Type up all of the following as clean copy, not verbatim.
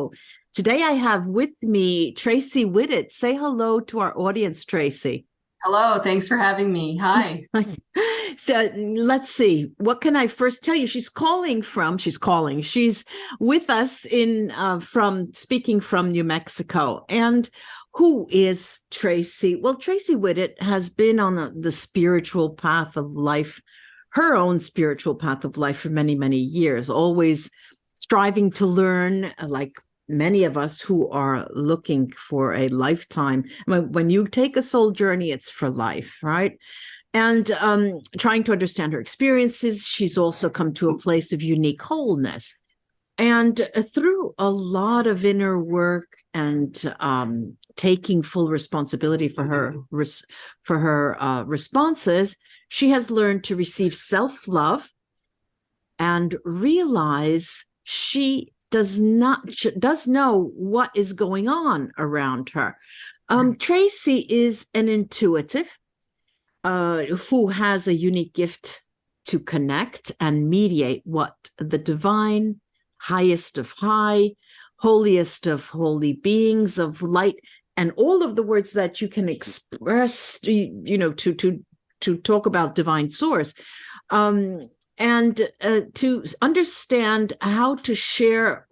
show. Today I have with me Tracey Whittet. Say hello to our audience, Tracey. Hello, thanks for having me. Hi. So let's see. What can I first tell you? She's with us speaking from New Mexico. And who is Tracey? Well, Tracey Whittet has been on the spiritual path of life, her own spiritual path of life for many, many years, always striving to learn, like many of us who are looking for a lifetime. When you take a soul journey, it's for life, right? And trying to understand her experiences, she's also come to a place of unique wholeness. And through a lot of inner work and taking full responsibility for her responses, she has learned to receive self-love and realize she does know what is going on around her. Tracey is an intuitive who has a unique gift to connect and mediate what the divine, highest of high, holiest of holy beings of light, and all of the words that you can express, to talk about divine source, and to understand how to share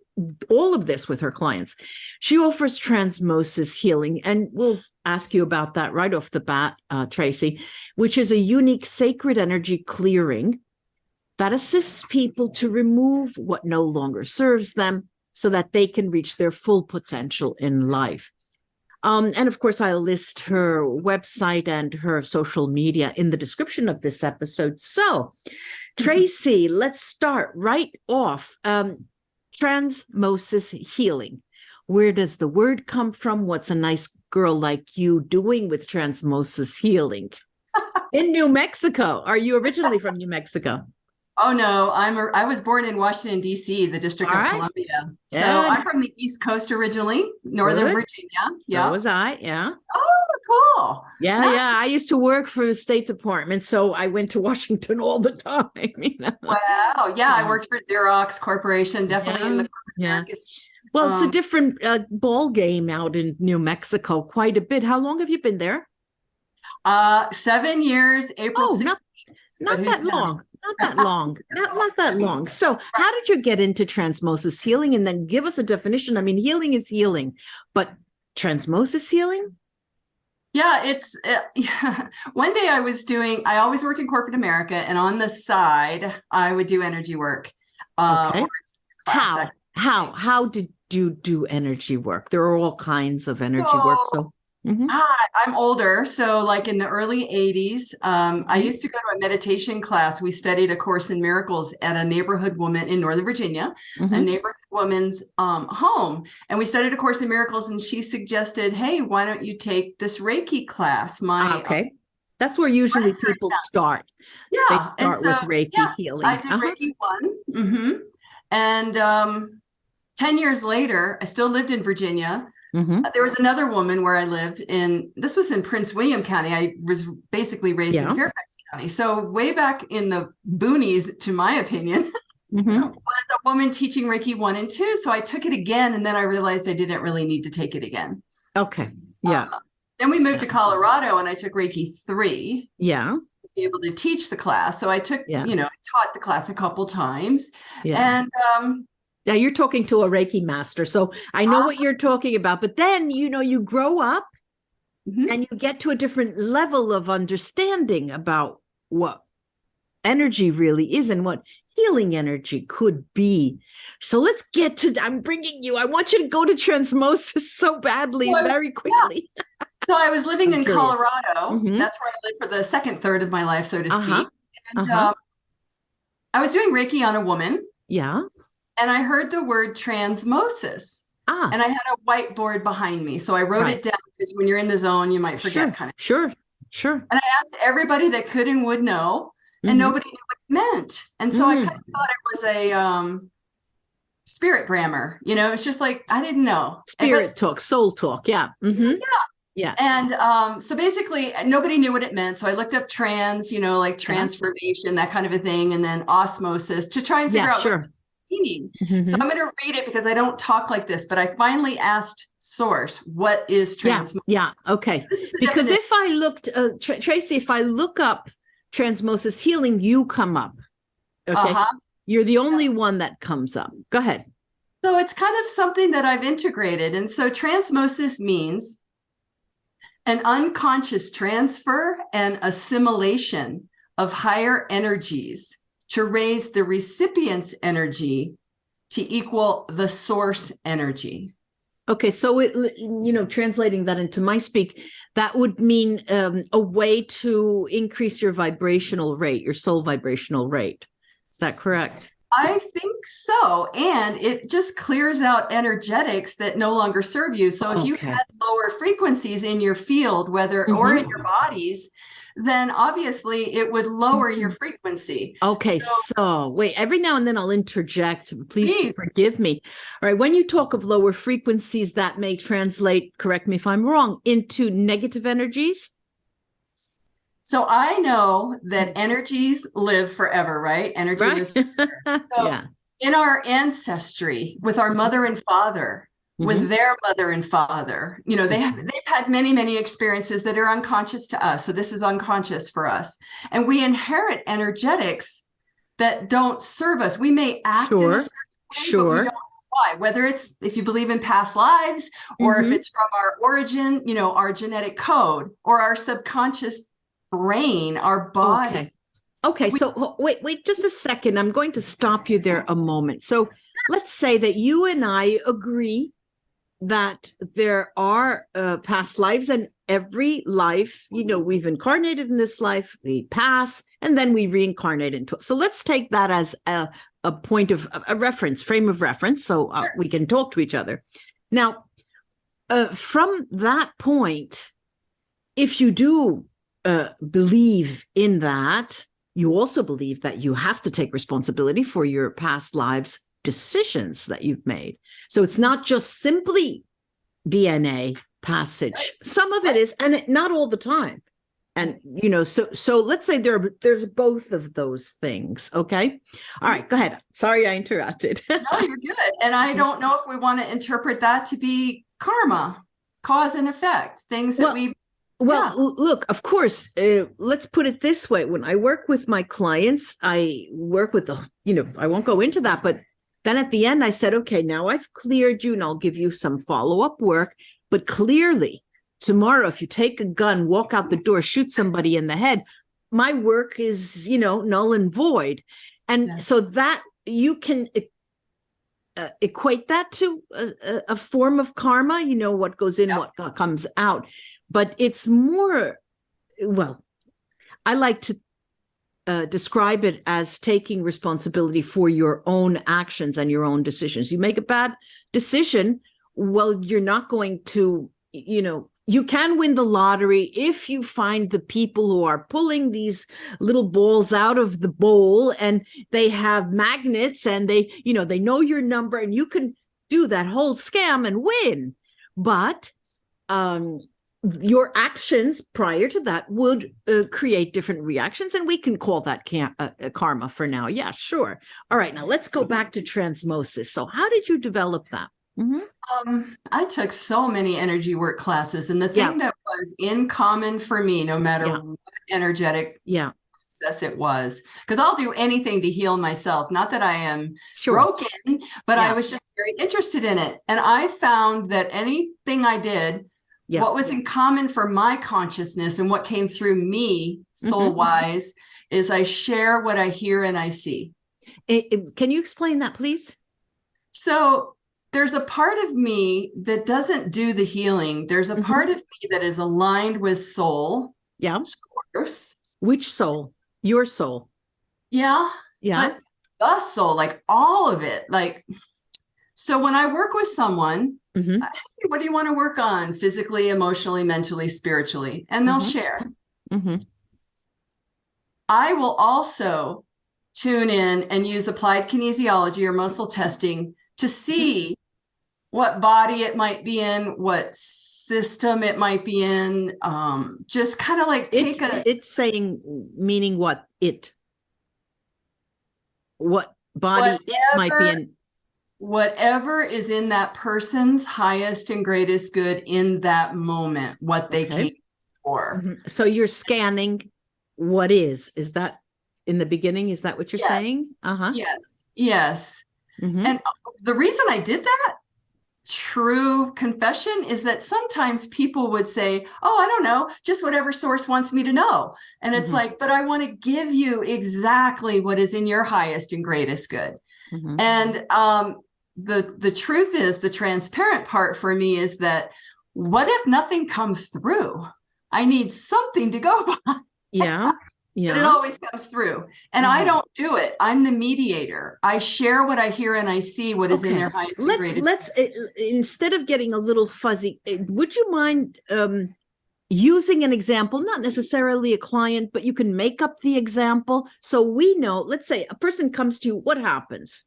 all of this with her clients. She offers Transmosis Healing, and we'll ask you about that right off the bat, Tracey, which is a unique sacred energy clearing that assists people to remove what no longer serves them so that they can reach their full potential in life. And of course, I'll list her website and her social media in the description of this episode. So, Tracey, let's start right off. Transmosis Healing. Where does the word come from? What's a nice girl like you doing with Transmosis Healing in New Mexico? Are you originally from New Mexico? Oh no, I was born in Washington, D.C., the District of Columbia. So I'm from the East Coast originally, Northern Virginia. So was I, yeah. Oh, cool. Yeah. I used to work for the State Department, so I went to Washington all the time. Wow. Yeah, I worked for Xerox Corporation, definitely in the markets. Well, it's a different ball game out in New Mexico, quite a bit. How long have you been there? 7 years, April 16th. Not that long. Not that long. So how did you get into Transmosis Healing? And then give us a definition. I mean, healing is healing, but Transmosis Healing? Yeah, it's one day I always worked in corporate America, and on the side, I would do energy work. Okay. How did you do energy work? There are all kinds of energy work. So I'm older. So like in the early 80s, I used to go to a meditation class. We studied A Course in Miracles at a neighborhood woman in Northern Virginia, a neighborhood woman's home. And we studied A Course in Miracles, and she suggested, hey, why don't you take this Reiki class? That's where usually people start. Yeah. They start with Reiki healing. I did Reiki 1. And 10 years later, I still lived in Virginia. There was another woman where I lived this was in Prince William County. I was basically raised in Fairfax County. So way back in the boonies, to my opinion, was a woman teaching Reiki 1 and 2. So I took it again, and then I realized I didn't really need to take it again. Okay. Yeah. Then we moved to Colorado, and I took Reiki 3. Yeah. To be able to teach the class. So I took, I taught the class a couple times. Yeah. And yeah, you're talking to a Reiki master, so I know what you're talking about. But then, you grow up and you get to a different level of understanding about what energy really is and what healing energy could be. So let's get to, I want you to go to Transmosis so badly, very quickly. Yeah. So I was living in Colorado. That's where I lived for the second third of my life, so to speak. And I was doing Reiki on a woman. Yeah. And I heard the word transmosis. And I had a whiteboard behind me. So I wrote it down, because when you're in the zone, you might forget Sure. And I asked everybody that could and would know, and nobody knew what it meant. And so I kind of thought it was a spirit grammar. It's just like, I didn't know. Spirit talk, soul talk. Yeah. Yeah. And so basically nobody knew what it meant. So I looked up trans, like transformation, that kind of a thing. And then osmosis to try and figure out what this meaning. So I'm going to read it because I don't talk like this, but I finally asked Source, what is transmosis? Yeah. Okay. Because if I looked, Tracey, if I look up Transmosis Healing, you come up. Okay. You're the only one that comes up. Go ahead. So it's kind of something that I've integrated. And so transmosis means an unconscious transfer and assimilation of higher energies to raise the recipient's energy to equal the source energy. Okay, so translating that into my speak, that would mean a way to increase your vibrational rate, your soul vibrational rate. Is that correct? I think so. And it just clears out energetics that no longer serve you. So if you had lower frequencies in your field, whether or in your bodies, then obviously it would lower your frequency. Okay, so wait, every now and then I'll interject. Please forgive me. All right, when you talk of lower frequencies, that may translate, correct me if I'm wrong, into negative energies? So I know that energies live forever, right? Energy lives forever. So in our ancestry, with our mother and father, with their mother and father, they've had many, many experiences that are unconscious to us. So this is unconscious for us. And we inherit energetics that don't serve us. We may act in a certain way, but we don't know why. Whether it's, if you believe in past lives, or if it's from our origin, our genetic code, or our subconscious brain, our body. Okay. So wait just a second. I'm going to stop you there a moment. So let's say that you and I agree that there are past lives, and every life, we've incarnated in this life, we pass, and then we reincarnate into it. So let's take that as a point of a reference, frame of reference, so we can talk to each other. Now, from that point, if you do believe in that, you also believe that you have to take responsibility for your past lives decisions that you've made. So it's not just simply DNA passage. Some of it is, and not all the time. And, so let's say there's both of those things. Okay. All right, go ahead. Sorry, I interrupted. No, you're good. And I don't know if we want to interpret that to be karma, cause and effect, things that look, of course, let's put it this way. When I work with my clients, I work with I won't go into that, but then at the end, I said, okay, now I've cleared you and I'll give you some follow-up work. But clearly, tomorrow, if you take a gun, walk out the door, shoot somebody in the head, my work is, null and void. And so that you can equate that to a form of karma, what goes in, what comes out. But it's more, I like to describe it as taking responsibility for your own actions and your own decisions. You make a bad decision, you're not going to, you can win the lottery if you find the people who are pulling these little balls out of the bowl, and they have magnets, and they know your number, and you can do that whole scam and win. But your actions prior to that would create different reactions, and we can call that karma for now. Yeah, sure. All right, now let's go back to transmosis. So how did you develop that? I took so many energy work classes, and the thing that was in common for me, no matter what energetic process it was, because I'll do anything to heal myself. Not that I am broken, but I was just very interested in it. And I found that anything I did, what was in common for my consciousness and what came through me soul-wise is I share what I hear and I see. Can you explain that, please? So there's a part of me that doesn't do the healing. There's a part of me that is aligned with soul. Yeah. Source. Which soul? Your soul. Yeah. Yeah. But the soul, like all of it. So when I work with someone, hey, what do you want to work on? Physically, emotionally, mentally, spiritually. And they'll share. I will also tune in and use applied kinesiology or muscle testing to see what body it might be in, what system it might be in. Just kind of like it's saying, meaning what? body, it might be in whatever is in that person's highest and greatest good in that moment, what they came for. So you're scanning what is that in the beginning? Is that what you're saying? Yes. And the reason I did that, true confession, is that sometimes people would say, oh, I don't know, just whatever source wants me to know. And it's like, but I want to give you exactly what is in your highest and greatest good. And the truth is, the transparent part for me is that what if nothing comes through? I need something to go by. But it always comes through. And I don't do it. I'm the mediator. I share what I hear and I see what is in their highest and greatest. Let's instead of getting a little fuzzy, would you mind using an example, not necessarily a client, but you can make up the example so we know. Let's say a person comes to you, what happens?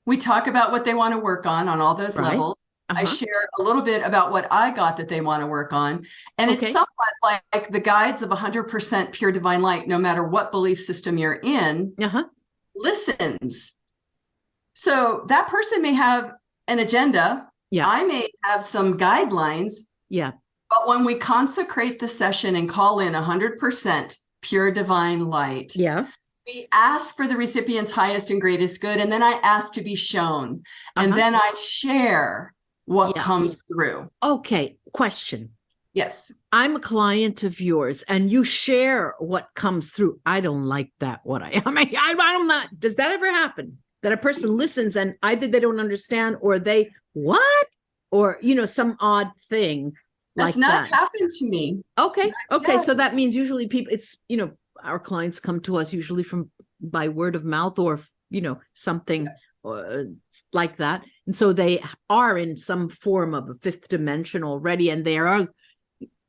We talk about what they want to work on all those levels. I share a little bit about what I got that they want to work on. And it's somewhat like the guides of 100% pure divine light, no matter what belief system you're in, listens. So that person may have an agenda. I may have some guidelines. But when we consecrate the session and call in 100% pure divine light, we ask for the recipient's highest and greatest good. And then I ask to be shown. And then I share what comes through. Okay. Question. Yes. I'm a client of yours and you share what comes through. I don't like that. I'm not. Does that ever happen? That a person listens and either they don't understand or they, what? Or, some odd thing. That's not happened to me. Okay. So that means usually people, it's, our clients come to us usually by word of mouth or, something like that. And so they are in some form of a fifth dimension already, and they are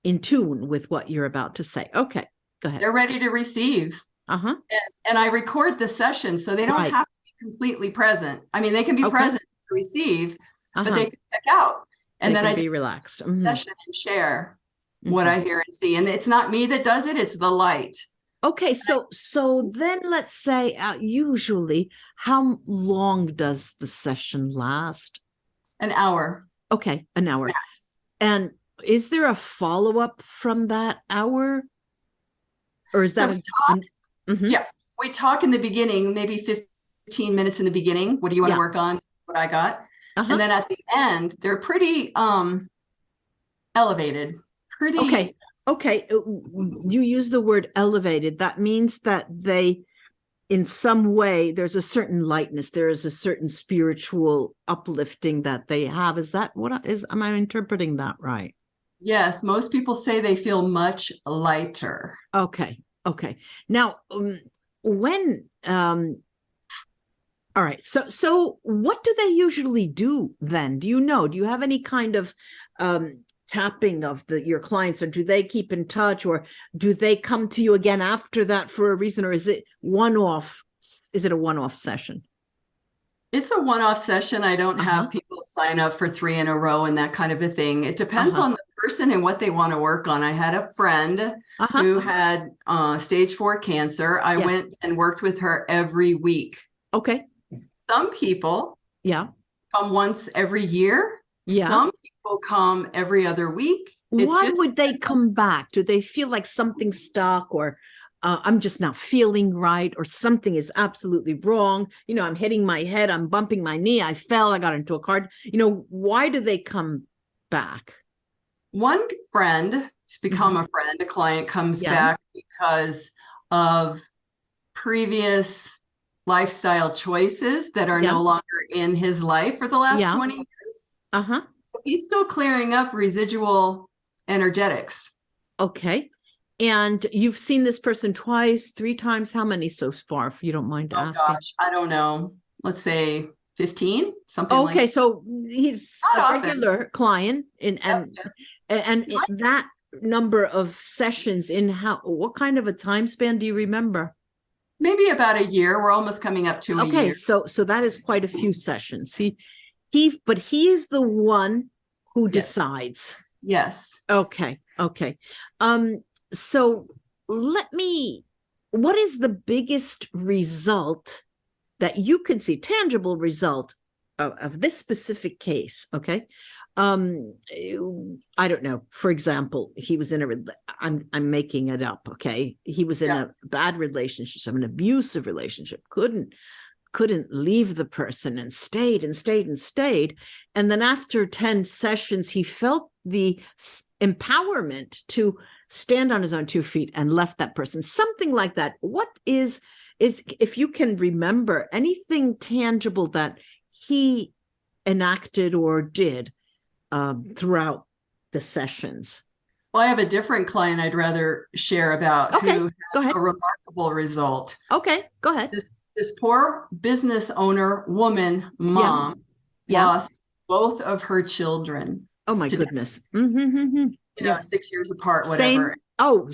in tune with what you're about to say. Okay, go ahead. They're ready to receive. And I record the session so they don't have to be completely present. I mean, they can be present to receive, but they can check out. And then I be relaxed. Session and share what I hear and see. And it's not me that does it, it's the light. Okay, so then let's say usually how long does the session last? An hour. Okay, an hour. Yes. And is there a follow-up from that hour? Or is that we talk in the beginning, maybe 15 minutes in the begining. What do you want to work on? What I got. And then at the end, they're pretty elevated. Okay. You use the word elevated. That means that they, in some way, there's a certain lightness. There is a certain spiritual uplifting that they have. Is that am I interpreting that right? Yes. Most people say they feel much lighter. Okay. Now, when, all right. So what do they usually do then? Do you have any kind of, tapping of your clients, or do they keep in touch, or do they come to you again after that for a reason, or is it one-off? Is it a one-off session? It's a one-off session. I don't have people sign up for 3 in a row and that kind of a thing. It depends on the person and what they want to work on. I had a friend who had stage 4 cancer. I went and worked with her every week. Okay. Some people come once every year. Some people come every other week. Why would they come back? Do they feel like something stuck, or I'm just not feeling right, or something is absolutely wrong? I'm hitting my head, I'm bumping my knee, I fell, I got into a car. Why do they come back? One friend, it's become a friend, a client comes back because of previous lifestyle choices that are no longer in his life for the last 20 years. He's still clearing up residual energetics. Okay. And you've seen this person twice, 3 times. How many so far, if you don't mind asking? Gosh, I don't know. Let's say 15, something like that. Okay, so he's a regular client, and that number of sessions what kind of a time span do you remember? Maybe about a year. We're almost coming up to a year. Okay, so that is quite a few sessions. But he is the one who decides. Yes. Okay. So what is the biggest result that you can see, tangible result of this specific case, okay? I don't know. For example, he was in I'm making it up, okay? He was in a bad relationship, an abusive relationship, couldn't leave the person, and stayed. And then after 10 sessions, he felt the empowerment to stand on his own 2 feet and left that person. Something like that. What is if you can remember anything tangible that he enacted or did throughout the sessions? Well, I have a different client I'd rather share about who had a remarkable result. Okay, go ahead. This poor business owner woman, mom, lost both of her children. Oh my goodness. 6 years apart, whatever. Same. Oh,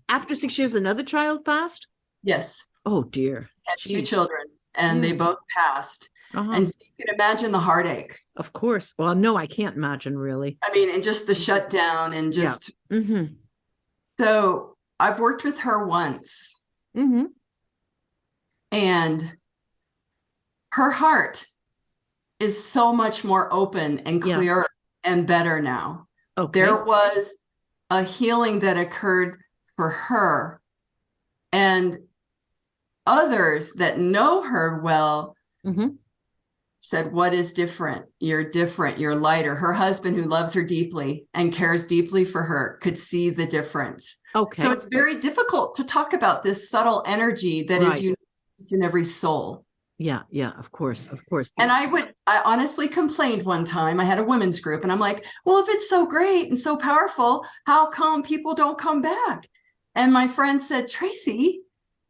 after 6 years, another child passed? Yes. Oh dear. Had 2 children, and they both passed. And so you can imagine the heartache. Of course. Well, no, I can't imagine, really. I mean, and just the shutdown, and just so I've worked with her once. And her heart is so much more open and clear and better now. Okay. There was a healing that occurred for her, and others that know her well said, what is different? You're different. You're lighter. Her husband, who loves her deeply and cares deeply for her, could see the difference. Okay. So it's very difficult to talk about this subtle energy that is unique in every soul. Yeah, of course. And I honestly complained one time. I had a women's group, and I'm like, well, if it's so great and so powerful, how come people don't come back? And my friend said, Tracey,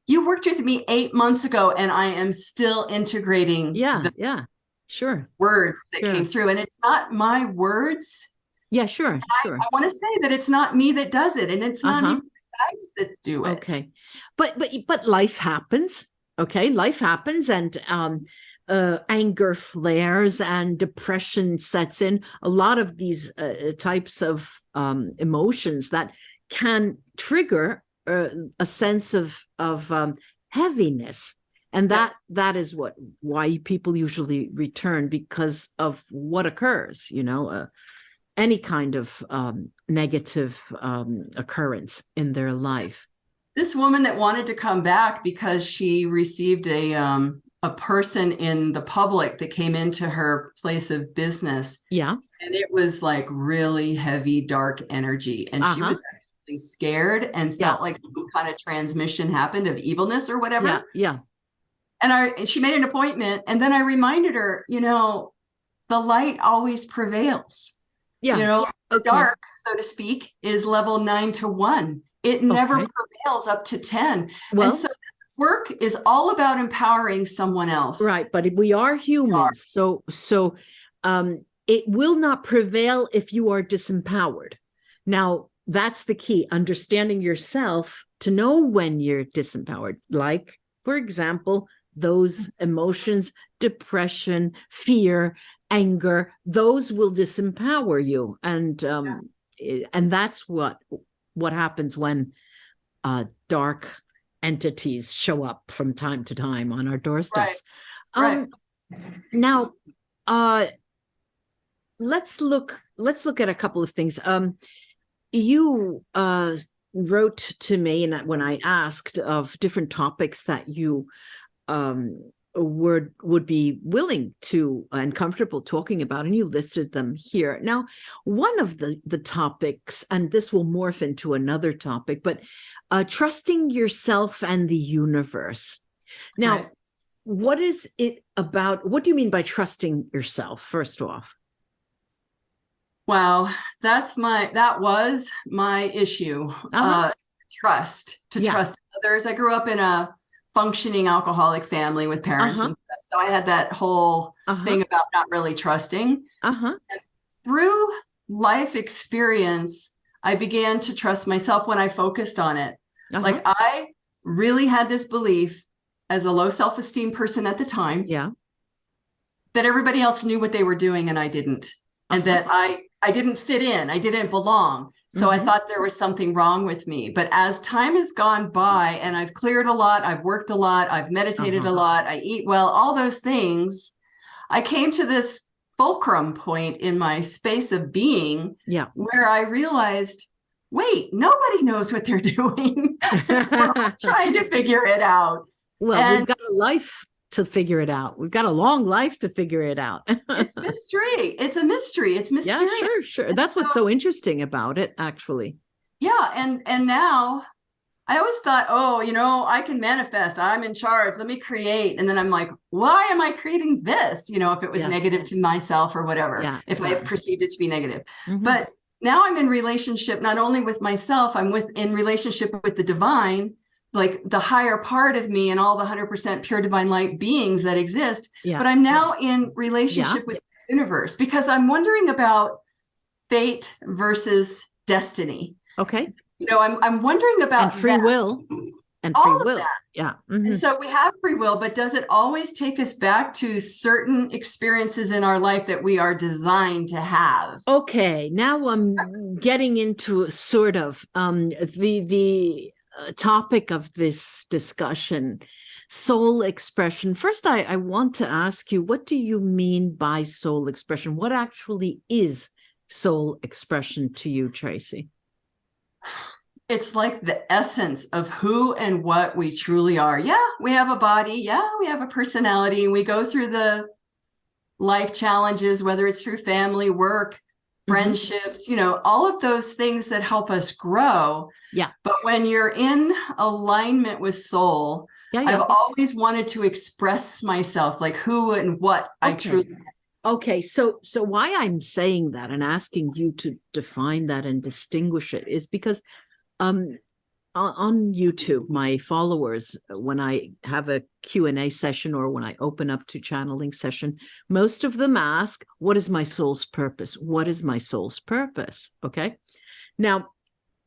you worked with me 8 months ago, and I am still integrating words that came through. And it's not my words. Yeah, sure. I want to say that it's not me that does it, and it's not even the guys that do it. Okay. But life happens. Okay, life happens, and anger flares and depression sets in. A lot of these types of emotions that can trigger a sense of heaviness, and that is why people usually return, because of what occurs. Any kind of negative occurrence in their life. This woman that wanted to come back because she received a person in the public that came into her place of business. Yeah. And it was like really heavy, dark energy. And she was actually scared and felt like some kind of transmission happened of evilness or whatever. Yeah. And she made an appointment, and then I reminded her, the light always prevails. Yeah. The dark, so to speak, is level 9 to 1. It never prevails up to 10. Well, and so this work is all about empowering someone else. Right. But we are humans. So it will not prevail if you are disempowered. Now, that's the key. Understanding yourself to know when you're disempowered. Like, for example, those emotions, depression, fear, anger, those will disempower you. And that's what happens when dark entities show up from time to time on our doorsteps. Right. Now, let's look at a couple of things. You wrote to me, and when I asked of different topics that you would be willing to and comfortable talking about, and you listed them here. Now, one of the topics, and this will morph into another topic, but trusting yourself and the universe. Now, what is it about? What do you mean by trusting yourself, first off? Wow, that was my issue. Trust others. I grew up in a functioning alcoholic family with parents and stuff. So I had that whole thing about not really trusting. And through life experience, I began to trust myself when I focused on it. Like, I really had this belief as a low self-esteem person at the time, that everybody else knew what they were doing and I didn't, and that I didn't fit in, I didn't belong. So I thought there was something wrong with me. But as time has gone by and I've cleared a lot, I've worked a lot, I've meditated a lot, I eat well, all those things, I came to this fulcrum point in my space of being where I realized, wait, nobody knows what they're doing. We're all trying to figure it out. Well, we've got a life to figure it out. We've got a long life to figure it out. It's mystery. It's a mystery. It's mysterious. Yeah, sure. That's what's so interesting about it, actually. Yeah. And now I always thought, oh, I can manifest. I'm in charge. Let me create. And then I'm like, why am I creating this? If it was negative to myself or whatever, if I perceived it to be negative. But now I'm in relationship, not only with myself, I'm in relationship with the divine, like the higher part of me and all the 100% pure divine light beings that exist. But I'm now in relationship with the universe because I'm wondering about fate versus destiny. Okay. I'm wondering about and free will and all free of will. That. Yeah. And so we have free will, but does it always take us back to certain experiences in our life that we are designed to have? Okay. Now I'm getting into sort of the topic of this discussion, soul expression. First, I want to ask you, what do you mean by soul expression? What actually is soul expression to you, Tracey? It's like the essence of who and what we truly are. Yeah, we have a body. Yeah, we have a personality. We go through the life challenges, whether it's through family, work, friendships, all of those things that help us grow. Yeah. But when you're in alignment with soul, I've always wanted to express myself, like who and what I truly am. Okay, so why I'm saying that and asking you to define that and distinguish it is because on YouTube, my followers, when I have a Q&A session or when I open up to channeling session, most of them ask, what is my soul's purpose? What is my soul's purpose? Okay. Now,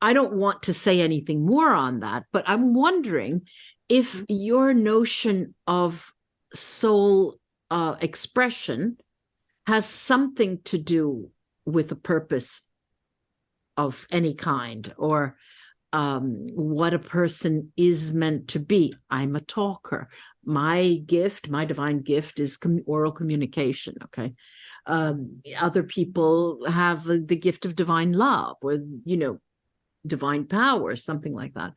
I don't want to say anything more on that, but I'm wondering if your notion of soul expression has something to do with a purpose of any kind, or what a person is meant to be. I'm a talker. My divine gift is oral communication, okay? Other people have the gift of divine love or, divine power, something like that.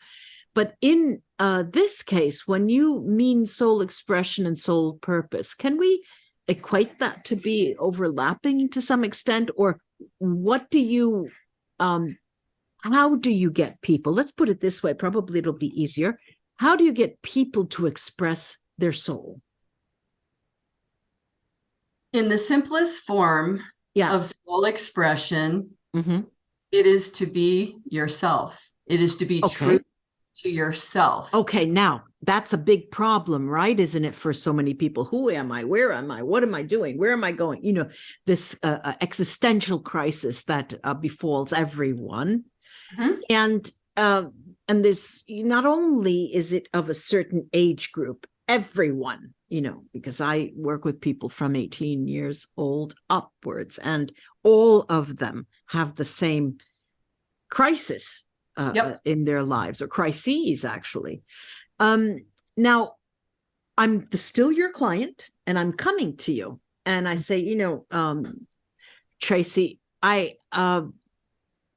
But in this case, when you mean soul expression and soul purpose, can we equate that to be overlapping to some extent? Or what do you, how do you get people, let's put it this way, probably it'll be easier. How do you get people to express their soul? In the simplest form of soul expression, it is to be yourself. It is to be true to yourself. Okay, now that's a big problem, right? Isn't it, for so many people? Who am I? Where am I? What am I doing? Where am I going? This existential crisis that befalls everyone. And this, not only is it of a certain age group, everyone, because I work with people from 18 years old upwards, and all of them have the same crisis in their lives, or crises, actually. Now, I'm still your client, and I'm coming to you, and I say, Tracey, I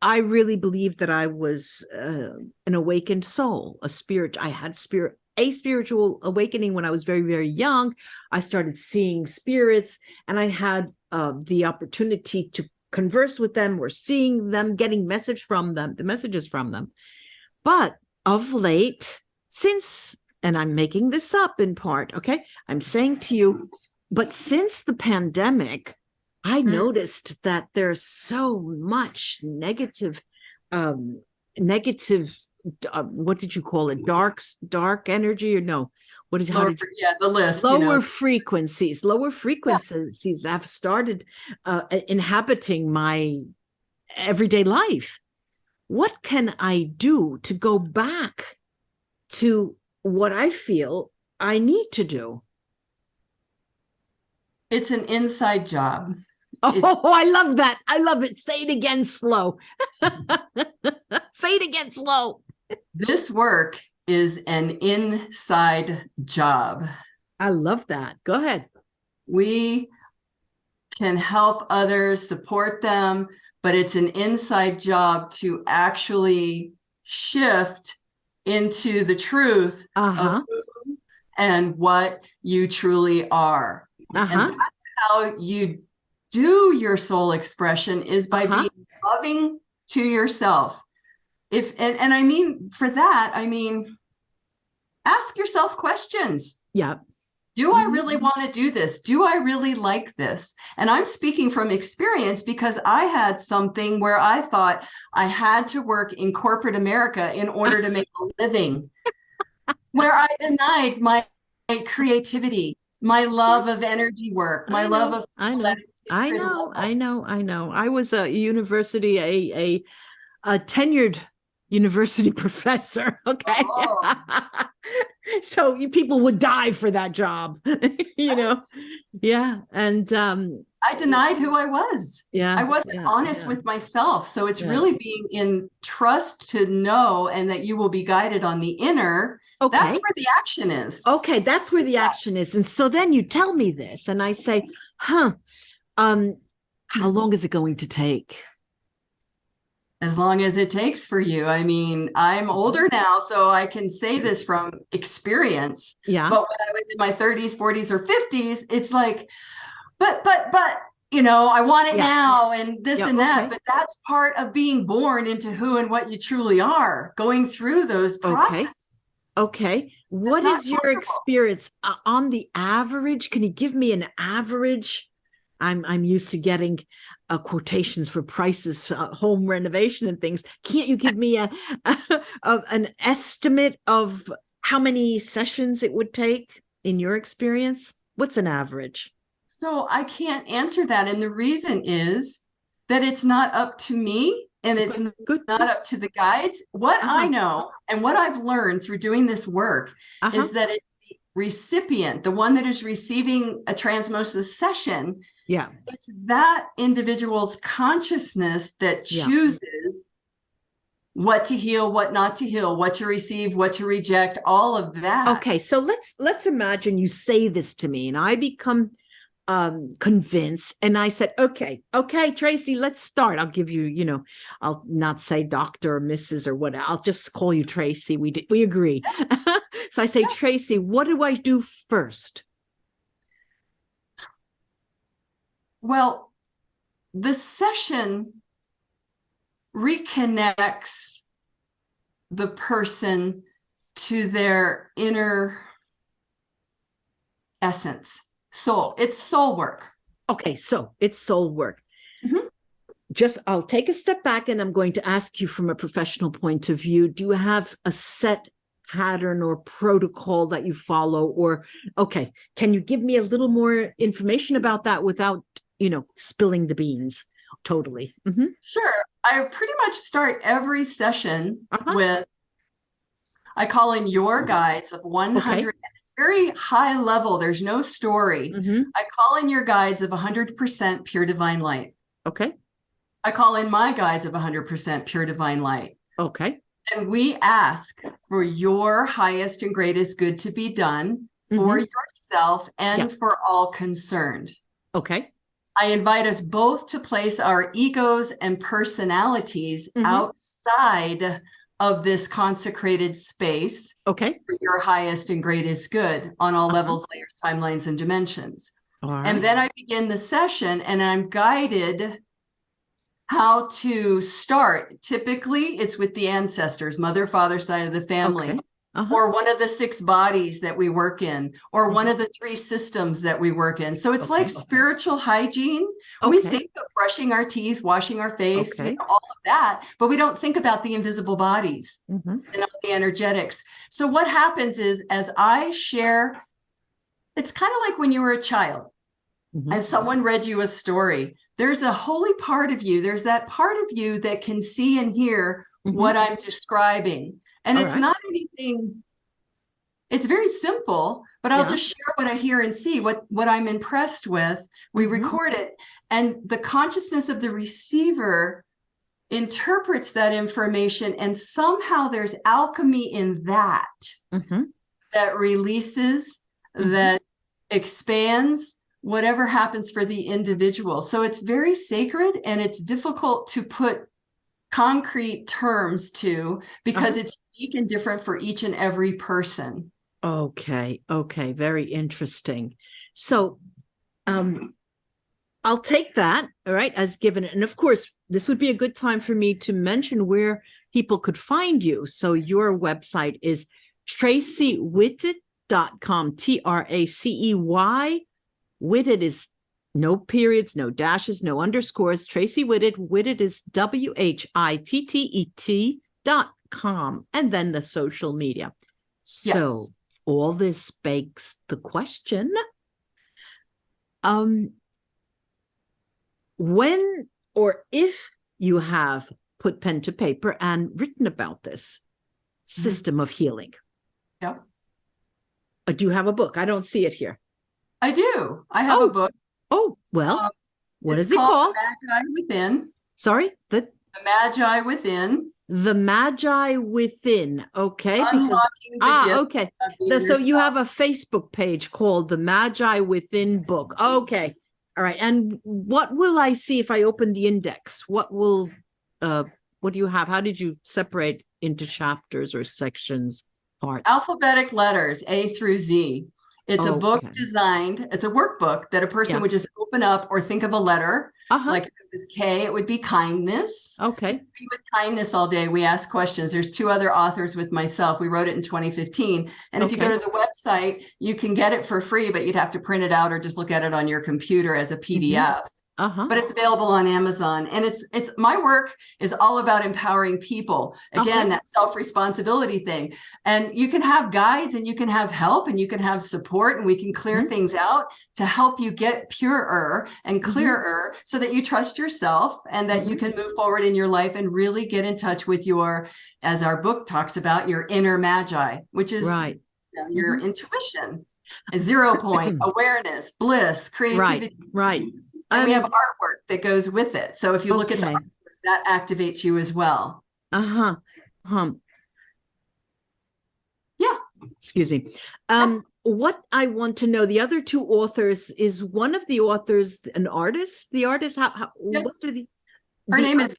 really believe that I was an awakened soul, a spirit. I had a spiritual awakening when I was very, very young. I started seeing spirits, and I had the opportunity to converse with them, or seeing them, getting messages from them. But of late, and I'm making this up in part, okay? I'm saying to you, but since the pandemic, I noticed that there's so much negative, what did you call it? Dark energy, or no? The list. Lower frequencies have started inhabiting my everyday life. What can I do to go back to what I feel I need to do? It's an inside job. Oh, I love that. I love it. Say it again slow. Say it again slow. This work is an inside job. I love that. Go ahead. We can help others, support them, but it's an inside job to actually shift into the truth of who and what you truly are. And that's how you do your soul expression, is by being loving to yourself. And I mean, for that, I mean, ask yourself questions. Yeah. Do I really want to do this? Do I really like this? And I'm speaking from experience, because I had something where I thought I had to work in corporate America in order to make a living, where I denied my creativity, my love of energy work, my love of I know. I was a university, a tenured university professor. Okay. Oh. So people would die for that job, you know? Yeah. And I denied who I was. Yeah. I wasn't honest with myself. So it's really being in trust to know, and that you will be guided on the inner. Okay. That's where the action is. Okay. That's where the action is. And so then you tell me this and I say, how long is it going to take? As long as it takes for you. I mean, I'm older now, so I can say this from experience. Yeah. But when I was in my 30s, 40s, or 50s, it's like, but, you know, I want it now, and this and that. But that's part of being born into who and what you truly are, going through those processes. Okay. What is your experience on the average? Can you give me an average? I'm used to getting quotations for prices, home renovation and things. Can't you give me an estimate of how many sessions it would take in your experience? What's an average? So I can't answer that. And the reason is that it's not up to me, and it's not up to the guides. What I know and what I've learned through doing this work is that it's the recipient, the one that is receiving a transmosis session. Yeah. It's that individual's consciousness that chooses what to heal, what not to heal, what to receive, what to reject, all of that. Okay. So let's imagine you say this to me and I become convinced, and I said, okay, Tracey, let's start. I'll give you, you know, I'll not say doctor or Mrs. or what. I'll just call you Tracey. We agree. So I say, Tracey, what do I do first? Well, the session reconnects the person to their inner essence. Soul. It's soul work. Okay, so it's soul work. I'll take a step back and I'm going to ask you from a professional point of view, do you have a set pattern or protocol that you follow? Or, okay, can you give me a little more information about that without, you know, spilling the beans? Totally. Sure. I pretty much start every session with, I call in your guides of 100. It's very high level. There's no story. I call in your guides of 100% pure divine light. Okay. I call in my guides of 100% pure divine light. Okay. And we ask for your highest and greatest good to be done for yourself and for all concerned. Okay. I invite us both to place our egos and personalities outside of this consecrated space. Okay. For your highest and greatest good on all levels, layers, timelines, and dimensions. And then I begin the session and I'm guided how to start. Typically, it's with the ancestors, mother, father side of the family. Or one of the 6 bodies that we work in, or one of the 3 systems that we work in. So it's like spiritual hygiene. We think of brushing our teeth, washing our face, you know, all of that, but we don't think about the invisible bodies and all the energetics. So what happens is, as I share, it's kind of like when you were a child and someone read you a story. There's a holy part of you. There's that part of you that can see and hear what I'm describing. And it's not anything, it's very simple, but I'll just share what I hear and see, what I'm impressed with. We record it, and the consciousness of the receiver interprets that information, and somehow there's alchemy in that, that releases, that expands whatever happens for the individual. So it's very sacred, and it's difficult to put concrete terms to, because it's unique and different for each and every person. Okay. Very interesting. So I'll take that, all right, as given. And of course, this would be a good time for me to mention where people could find you. So your website is TraceyWhittet.com, Tracey. Whittet is no periods, no dashes, no underscores. Tracey Whittet. Whittet is WHITTET.com. And then the social media. So all this begs the question, when or if you have put pen to paper and written about this system of healing. Yeah. Do you have a book? I don't see it here. I do. I have a book. Oh, well, what is it called? The Magi Within. Sorry? The Magi Within. The Magi Within. Okay. Unlocking the gift okay. of the So you self. have a Facebook page called the Magi Within book. Okay. All right. And what will I see if I open the index? What do you have? How did you separate into chapters or sections, parts? Alphabetic letters, A through Z. It's a book designed, it's a workbook that a person would just open up or think of a letter. Like if it was K, it would be kindness. Okay. Be with kindness all day. We ask questions. There's 2 other authors with myself. We wrote it in 2015. And if you go to the website, you can get it for free, but you'd have to print it out or just look at it on your computer as a PDF. But it's available on Amazon. And it's my work is all about empowering people. Again, that self-responsibility thing. And you can have guides, and you can have help, and you can have support, and we can clear things out to help you get purer and clearer so that you trust yourself and that you can move forward in your life and really get in touch with your, as our book talks about, your inner magi, which is your intuition, a 0 point, awareness, bliss, creativity. Right. And we have artwork that goes with it. So if you look at the artwork, that activates you as well. Yeah. Excuse me. What I want to know, the other 2 authors, is one of the authors an artist? The artist, what do her name is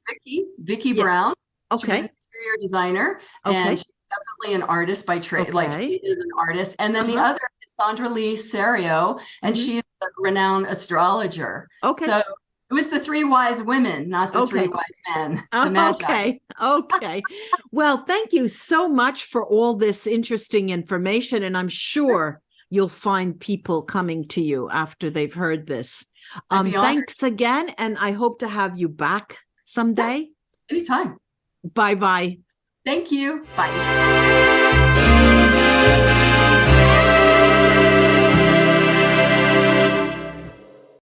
Vicky Brown. Okay. She's an interior designer, and she's definitely an artist by trade. Like, she is an artist. And then the other is Sandra Lee Serio, and she's a renowned astrologer. Okay. So it was the 3 wise women, not the 3 wise men. The Magi. Okay. Well, thank you so much for all this interesting information. And I'm sure you'll find people coming to you after they've heard this. Thanks again. And I hope to have you back someday. Anytime. Bye-bye. Thank you. Bye.